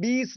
20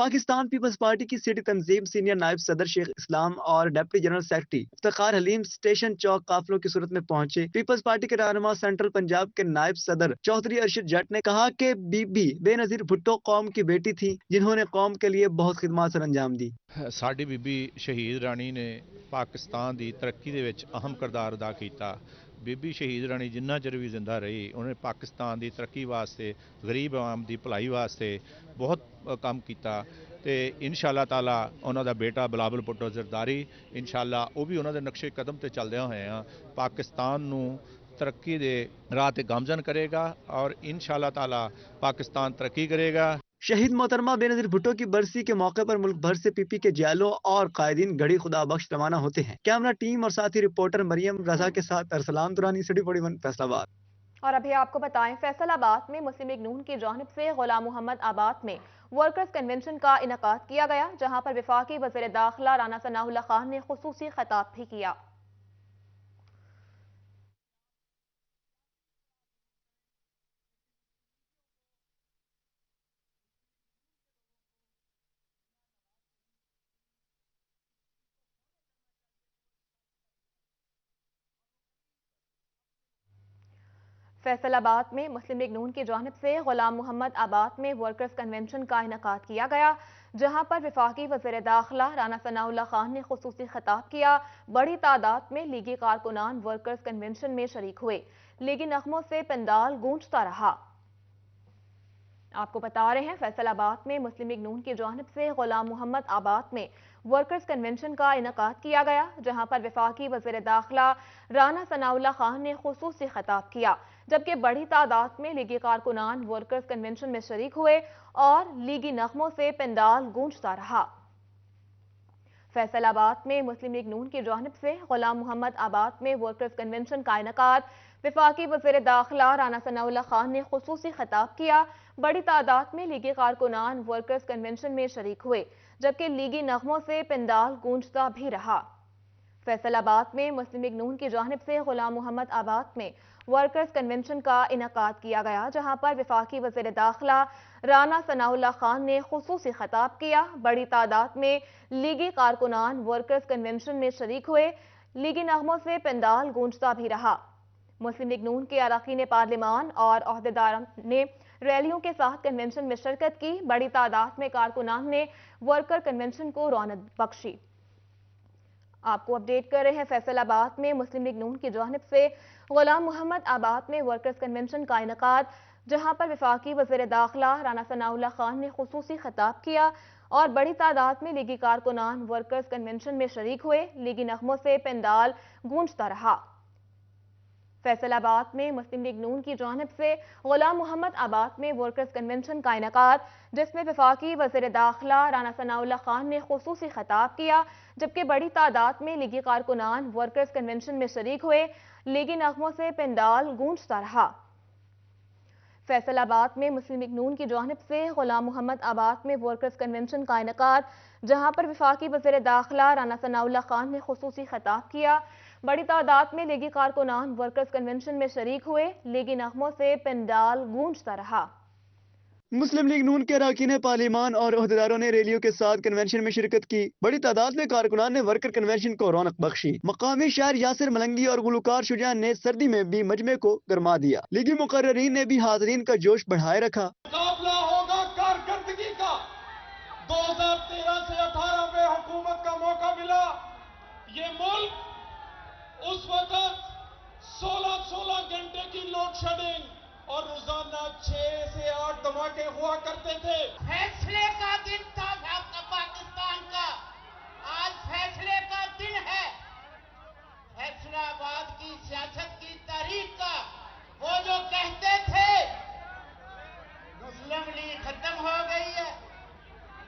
Pakistan Peoples party کی city تنظیم senior نائب صدر شیخ اسلام اور ڈپٹی جنرل سیکرٹری افتخار حلیم اسٹیشن چوک قافلوں کی صورت میں پہنچے۔ پیپلز پارٹی کے رہنما سینٹرل پنجاب کے نائب صدر چودھری ارشد جٹ نے کہا کہ بی بی بے نظیر بھٹو قوم کی بیٹی تھی جنہوں نے قوم کے لیے بہت خدمات سر انجام دی۔ ساڈی بی بی شہید رانی نے پاکستان دی ترقی دے وچ اہم کردار ادا کیتا۔ بی بی شہید رانی جنہ چر بھی زندہ رہی انہوں نے پاکستان دی ترقی واسطے غریب عوام دی بھلائی واسطے بہت کام کیتا تے انشاءاللہ تعالی انہوں دا بیٹا بلاول بھٹو زرداری انشاءاللہ وہ بھی انہوں دے نقشے قدم تے چلدے ہوئے ہیں پاکستان نو ترقی دے راہ تے گامزن کرے گا اور انشاءاللہ تعالی پاکستان ترقی کرے گا۔ شہید محترمہ بے نظیر بھٹو کی برسی کے موقع پر ملک بھر سے پی پی کے جیلوں اور قائدین گھڑی خدا بخش روانہ ہوتے ہیں۔ کیمرہ ٹیم اور ساتھی رپورٹر مریم رضا کے ساتھ ارسلان دورانی، سٹی 41 فیصل آباد۔ اور ابھی آپ کو بتائیں فیصل آباد میں مسلم لیگ نون کی جانب سے غلام محمد آباد میں ورکرز کنونشن کا انعقاد کیا گیا، جہاں پر وفاقی وزیر داخلہ رانا ثناء اللہ خان نے خصوصی خطاب بھی کیا۔ فیصل آباد میں مسلم لیگ نون کی جانب سے غلام محمد آباد میں ورکرز کنونشن کا انعقاد کیا گیا، جہاں پر وفاقی وزیر داخلہ رانا ثناء اللہ خان نے خصوصی خطاب کیا۔ بڑی تعداد میں لیگی کارکنان ورکرز کنونشن میں شریک ہوئے، لیگی نغموں سے پنڈال گونجتا رہا۔ آپ کو بتا رہے ہیں فیصل آباد میں مسلم لیگ نون کی جانب سے غلام محمد آباد میں ورکرز کنونشن کا انعقاد کیا گیا، جہاں پر وفاقی وزیر داخلہ رانا ثناء اللہ خان نے خصوصی خطاب کیا، جبکہ بڑی تعداد میں لیگی کارکنان ورکرز کنونشن میں شریک ہوئے اور لیگی نغموں سے پنڈال گونجتا رہا۔ فیصل آباد میں مسلم لیگ نون کی جانب سے غلام محمد آباد میں ورکرز کنونشن کا انعقاد، وفاقی وزیر داخلہ رانا ثناء اللہ خان نے خصوصی خطاب کیا۔ بڑی تعداد میں لیگی کارکنان ورکرز کنونشن میں شریک ہوئے، جبکہ لیگی نغموں سے پنڈال گونجتا بھی رہا۔ فیصل آباد میں مسلم لیگ نون کی جانب سے غلام محمد آباد میں ورکرز کنونشن کا انعقاد کیا گیا، جہاں پر وفاقی وزیر داخلہ رانا ثناء اللہ خان نے خصوصی خطاب کیا۔ بڑی تعداد میں لیگی کارکنان ورکرز کنونشن میں شریک ہوئے، لیگی نغموں سے پنڈال گونجتا بھی رہا۔ مسلم لیگ نون کے اراکین پارلیمان اور عہدیداروں نے ریلیوں کے ساتھ کنونشن میں شرکت کی۔ بڑی تعداد میں کارکنان نے ورکر کنونشن کو رونق بخشی۔ آپ کو اپڈیٹ کر رہے ہیں فیصل آباد میں مسلم لیگ نون کی جانب سے غلام محمد آباد میں ورکرز کنونشن کا انعقاد، جہاں پر وفاقی وزیر داخلہ رانا ثناء اللہ خان نے خصوصی خطاب کیا اور بڑی تعداد میں لیگی کارکنان ورکرز کنونشن میں شریک ہوئے، لیگی نغموں سے پنڈال گونجتا رہا۔ فیصل آباد میں مسلم لیگ نون کی جانب سے غلام محمد آباد میں ورکرز کنونشن کا انعقاد، جس میں وفاقی وزیر داخلہ رانا ثناء اللہ خان نے خصوصی خطاب کیا، جبکہ بڑی تعداد میں لیگی کارکنان ورکرز کنونشن میں شریک ہوئے، لیگی نغموں سے پنڈال گونجتا رہا۔ فیصل آباد میں مسلم لیگ نون کی جانب سے غلام محمد آباد میں ورکرز کنونشن کا انعقاد، جہاں پر وفاقی وزیر داخلہ رانا ثناء اللہ خان نے خصوصی خطاب کیا۔ بڑی تعداد میں لیگی کارکنان ورکرز کنونشن میں شریک ہوئے، لیگی نغموں سے پنڈال گونجتا رہا۔ مسلم لیگ نون کے اراکین پارلیمان اور عہدیداروں نے ریلیوں کے ساتھ کنونشن میں شرکت کی۔ بڑی تعداد میں کارکنان نے ورکر کنونشن کو رونق بخشی۔ مقامی شاعر یاسر ملنگی اور گلوکار شجاع نے سردی میں بھی مجمع کو گرما دیا۔ لیگی مقررین نے بھی حاضرین کا جوش بڑھائے رکھا۔ مقابلہ ہوگا کارکردگی کا۔ 2013 سے 18 میں حکومت کا موقع ملا، یہ ملک اس وقت 16 گھنٹے کی لوڈ شیڈنگ اور روزانہ 6 سے 8 دھماکے ہوا کرتے تھے۔ فیصلے کا دن تھا پاکستان کا، آج فیصلے کا دن ہے۔ فیصل آباد کی سیاست کی تاریخ کا وہ جو کہتے تھے مسلم لیگ ختم ہو گئی ہے،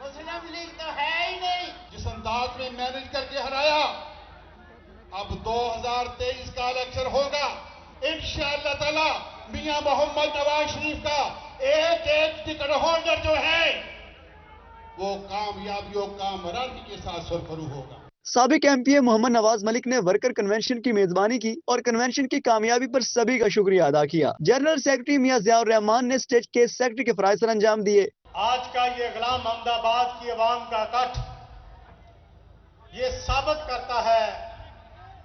مسلم لیگ تو ہے ہی نہیں، جس انداز میں مینج کر کے ہرایا، اب 2023 کا الیکشن ہوگا انشاءاللہ تعالی میاں محمد نواز شریف کا ایک ٹکٹ ہولڈر جو ہے وہ کامیابیوں کا مرادی کے ساتھ سرخرو ہوگا۔ سابق ایم پی اے محمد نواز ملک نے ورکر کنونشن کی میزبانی کی اور کنونشن کی کامیابی پر سبھی کا شکریہ ادا کیا۔ جنرل سیکرٹری میاں ضیاء الرحمان نے اسٹیج کے سیکرٹری کے فرائض سر انجام دیے۔ آج کا یہ اقلام احمد آباد کی عوام کا اکٹھ یہ ثابت کرتا ہے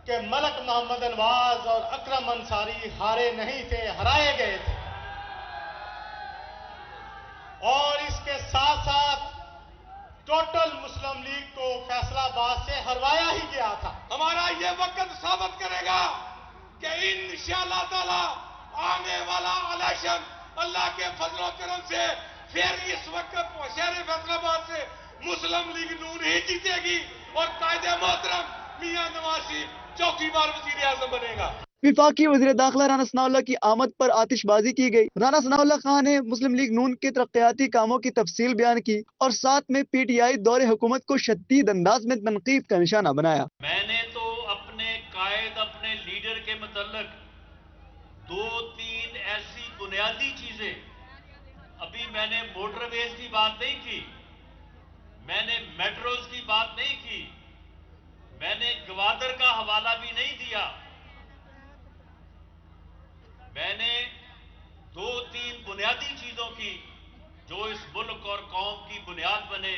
کہ ملک محمد نواز اور اکرم انصاری ہارے نہیں تھے، ہرائے گئے تھے، اور اس کے ساتھ ساتھ ٹوٹل مسلم لیگ کو فیصلہ آباد سے ہروایا ہی گیا تھا۔ ہمارا یہ وقت ثابت کرے گا کہ انشاءاللہ تعالی آنے والا الیکشن اللہ کے فضل و کرم سے پھر اس وقت شہر فیصل آباد سے مسلم لیگ نون ہی جیتے گی اور قائد محترم میاں نواز شریف چوتھی بار وزیر اعظم بنے گا۔ وفاقی وزیر داخلہ رانا ثناء اللہ کی آمد پر آتش بازی کی گئی۔ رانا ثناء اللہ خان نے مسلم لیگ نون کے ترقیاتی کاموں کی تفصیل بیان کی اور ساتھ میں پی ٹی آئی دور حکومت کو شدید انداز میں تنقید کا نشانہ بنایا۔ میں نے تو اپنے قائد، اپنے لیڈر کے متعلق دو تین ایسی بنیادی چیزیں، ابھی میں نے موٹر ویز کی بات نہیں کی، میں نے میٹروز کی بات نہیں کی، میں نے گوادر کا حوالہ بھی نہیں دیا، میں نے دو تین بنیادی چیزوں کی جو اس ملک اور قوم کی بنیاد بنے،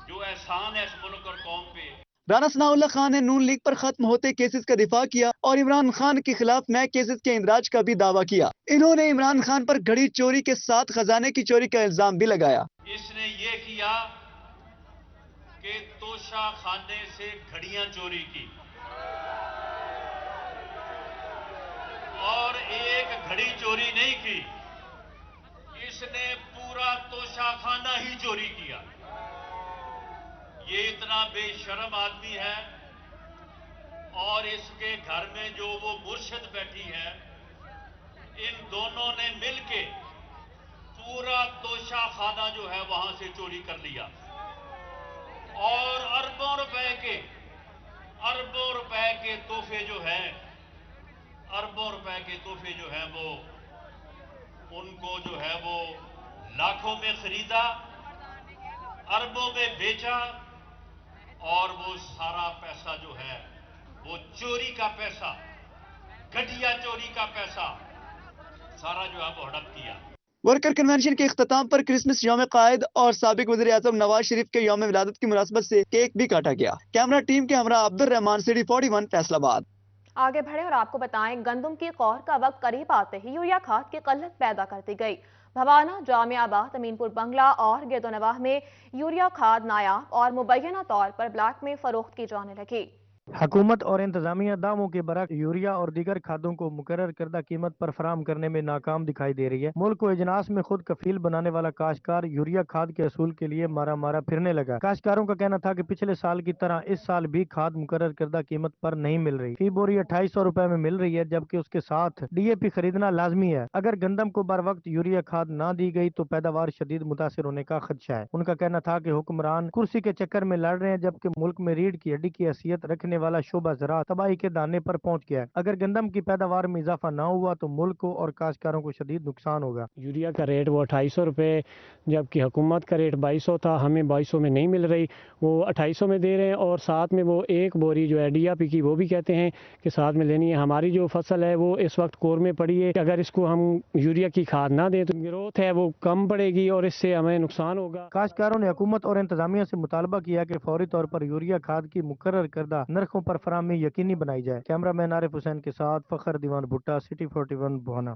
جو احسان ہے اس ملک اور قوم پہ۔ رانا ثناء اللہ خان نے نون لیگ پر ختم ہوتے کیسز کا دفاع کیا اور عمران خان کے خلاف نئے کیسز کے اندراج کا بھی دعویٰ کیا۔ انہوں نے عمران خان پر گھڑی چوری کے ساتھ خزانے کی چوری کا الزام بھی لگایا۔ اس نے یہ کیا کہ توشہ خانے سے گھڑیاں چوری کی اور ایک گھڑی چوری نہیں کی، اس نے پورا توشہ خانہ ہی چوری کیا۔ یہ اتنا بے شرم آدمی ہے، اور اس کے گھر میں جو وہ مرشد بیٹھی ہے، ان دونوں نے مل کے پورا توشہ خانہ جو ہے وہاں سے چوری کر لیا، اور اربوں روپے کے تحفے جو ہیں، اربوں روپے کے تحفے جو ہیں وہ ان کو جو ہے وہ لاکھوں میں خریدا، اربوں میں بیچا، اور وہ سارا پیسہ جو ہے وہ چوری کا پیسہ، گھٹیا چوری کا پیسہ سارا جو ہے وہ ہڑپ کیا۔ ورکر کنونشن کے اختتام پر کرسمس یوم قائد اور سابق وزیر اعظم نواز شریف کے یوم ولادت کی مناسبت سے کیک بھی کاٹا گیا۔ کیمرہ ٹیم کے ہمراہ عبد الرحمان سٹی 41 فیصل آباد۔ آگے بڑھیں اور آپ کو بتائیں، گندم کی قور کا وقت قریب آتے ہی یوریا کھاد کی قلت پیدا کر دی گئی۔ بھوانا، جامعہ آباد، امین پور بنگلہ اور گرد و نواح میں یوریا کھاد نایاب اور مبینہ طور پر بلیک میں فروخت کی جانے لگی۔ حکومت اور انتظامیہ داموں کے برعکس یوریا اور دیگر کھادوں کو مقرر کردہ قیمت پر فراہم کرنے میں ناکام دکھائی دے رہی ہے۔ ملک کو اجناس میں خود کفیل بنانے والا کاشتکار یوریا کھاد کے حصول کے لیے مارا پھرنے لگا۔ کاشتکاروں کا کہنا تھا کہ پچھلے سال کی طرح اس سال بھی کھاد مقرر کردہ قیمت پر نہیں مل رہی۔ فی بوری 2800 روپے میں مل رہی ہے، جبکہ اس کے ساتھ ڈی اے پی خریدنا لازمی ہے۔ اگر گندم کو بر وقت یوریا کھاد نہ دی گئی تو پیداوار شدید متاثر ہونے کا خدشہ ہے۔ ان کا کہنا تھا کہ حکمران کرسی کے چکر میں لڑ رہے ہیں، جبکہ ملک میں ریڑھ کی ہڈی کی حیثیت رکھنے والا شعبہ زراعت تباہی کے دانے پر پہنچ گیا ہے۔ اگر گندم کی پیداوار میں اضافہ نہ ہوا تو ملک کو اور کاشتکاروں کو شدید نقصان ہوگا۔ یوریا کا ریٹ وہ 2800 روپے، جبکہ حکومت کا ریٹ 2200 تھا، ہمیں 2200 میں نہیں مل رہی، وہ 2800 میں دے رہے ہیں، اور ساتھ میں وہ ایک بوری جو ہے ڈی اے پی کی وہ بھی کہتے ہیں کہ ساتھ میں لینی ہے۔ ہماری جو فصل ہے وہ اس وقت کور میں پڑی ہے، اگر اس کو ہم یوریا کی کھاد نہ دیں تو گروتھ ہے وہ کم پڑے گی اور اس سے ہمیں نقصان ہوگا۔ کاشتکاروں نے حکومت اور انتظامیہ سے مطالبہ کیا کہ فوری طور پر یوریا کھاد کی مقرر کردہ نرخوں پر فراہمی یقینی بنائی جائے۔ کیمرہ مین عارف حسین کے ساتھ فخر دیوان بھٹا، سٹی 41 بھونا۔